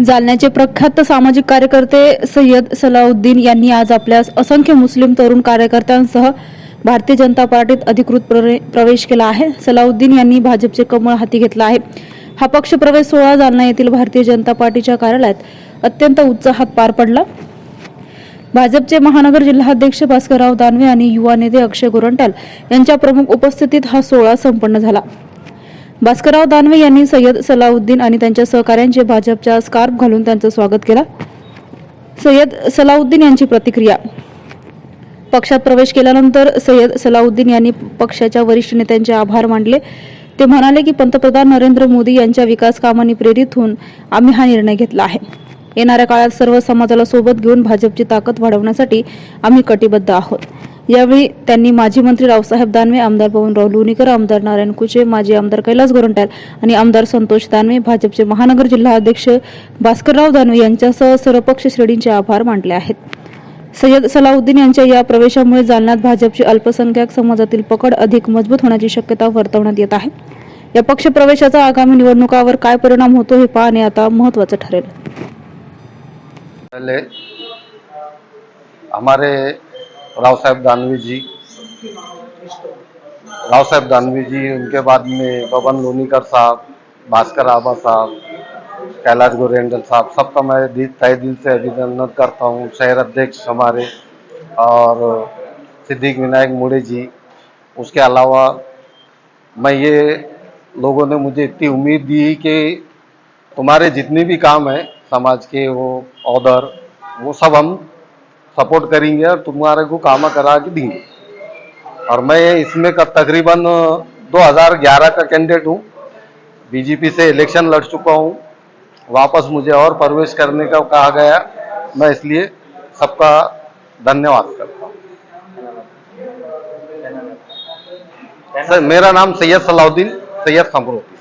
जालन्याचे प्रख्यात सामाजिक कार्यकर्ते सय्यद सलाउद्दीन यांनी आज आपल्या असंख्य मुस्लिम तरुण कार्यकर्त्यांसह भारतीय जनता पार्टीत अधिकृत प्रवेश केला आहे। सलाउद्दीन यांनी भाजपचे कमळ हाती घेतला आहे। हा पक्ष प्रवेश सोहळा जालना येथील भारतीय जनता पार्टीच्या कार्यालयात अत्यंत उत्साहात पार पडला। भाजपचे महानगर जिल्हाध्यक्ष भास्करराव दानवे आणि युवा नेते अक्षय गोरंट्याल यांच्या प्रमुख उपस्थितीत हा सोहळा संपन्न झाला। भास्करराव दानवे यांनी सय्यद सलाउद्दीन आणि त्यांच्या सहकाऱ्यांचे भाजपच्या स्कार्फ घालून त्यांचं स्वागत केलं। सय्यद सलाउद्दीन यांची प्रतिक्रिया। पक्षात प्रवेश केल्यानंतर सय्यद सलाउद्दीन यांनी पक्षाच्या वरिष्ठ नेत्यांचे आभार मानले। ते म्हणाले की पंतप्रधान नरेंद्र मोदी यांच्या विकास कामांनी प्रेरित होऊन आम्ही हा निर्णय घेतला आहे। येणाऱ्या काळात सर्व समाजाला सोबत घेऊन भाजपची ताकद वाढवण्यासाठी आम्ही कटिबद्ध आहोत। यावेळी त्यांनी माजी मंत्री रावसाहेब दानवे, आमदार बबनराव लोणीकर, आमदार नारायण कुचे, माजी आमदार कैलास गोरंट्याल आणि आमदार संतोष दानवे, भाजपचे महानगर जिल्हाध्यक्ष भास्करराव दानवे यांच्यासह सर्वपक्ष श्रेणींचे आभार मानले आहेत। सय्यद सलाउद्दीन यांच्या या प्रवेशामुळे जालन्यात भाजपची अल्पसंख्याक समाजातील पकड अधिक मजबूत होण्याची शक्यता वर्तवण्यात येत आहे। या पक्ष प्रवेशाचा आगामी निवडणुकावर काय परिणाम होतो हे पाहणे आता महत्त्वाचं ठरेल। पहले हमारे रावसाहेब दानवे जी, उनके बाद में बबन लोनीकर साहब, भास्कर आबा साहब, कैलाश गोरेंडल साहब, सबका मैं तहे दिल से अभिनंदन करता हूँ। शहर अध्यक्ष हमारे और सिद्दीक विनायक मुड़े जी, उसके अलावा मैं ये लोगों ने मुझे इतनी उम्मीद दी कि तुम्हारे जितने भी काम हैं समाज के, वो सब हम सपोर्ट करेंगे और तुम्हारे को काम करा के देंगे। और मैं इसमें तकरीबन 2011 का कैंडिडेट हूँ। बीजेपी से इलेक्शन लड़ चुका हूँ। वापस मुझे और प्रवेश करने का कहा गया। मैं इसलिए सबका धन्यवाद करता हूँ। सर, मेरा नाम सैयद सलाउद्दीन, सैयद खमरोती।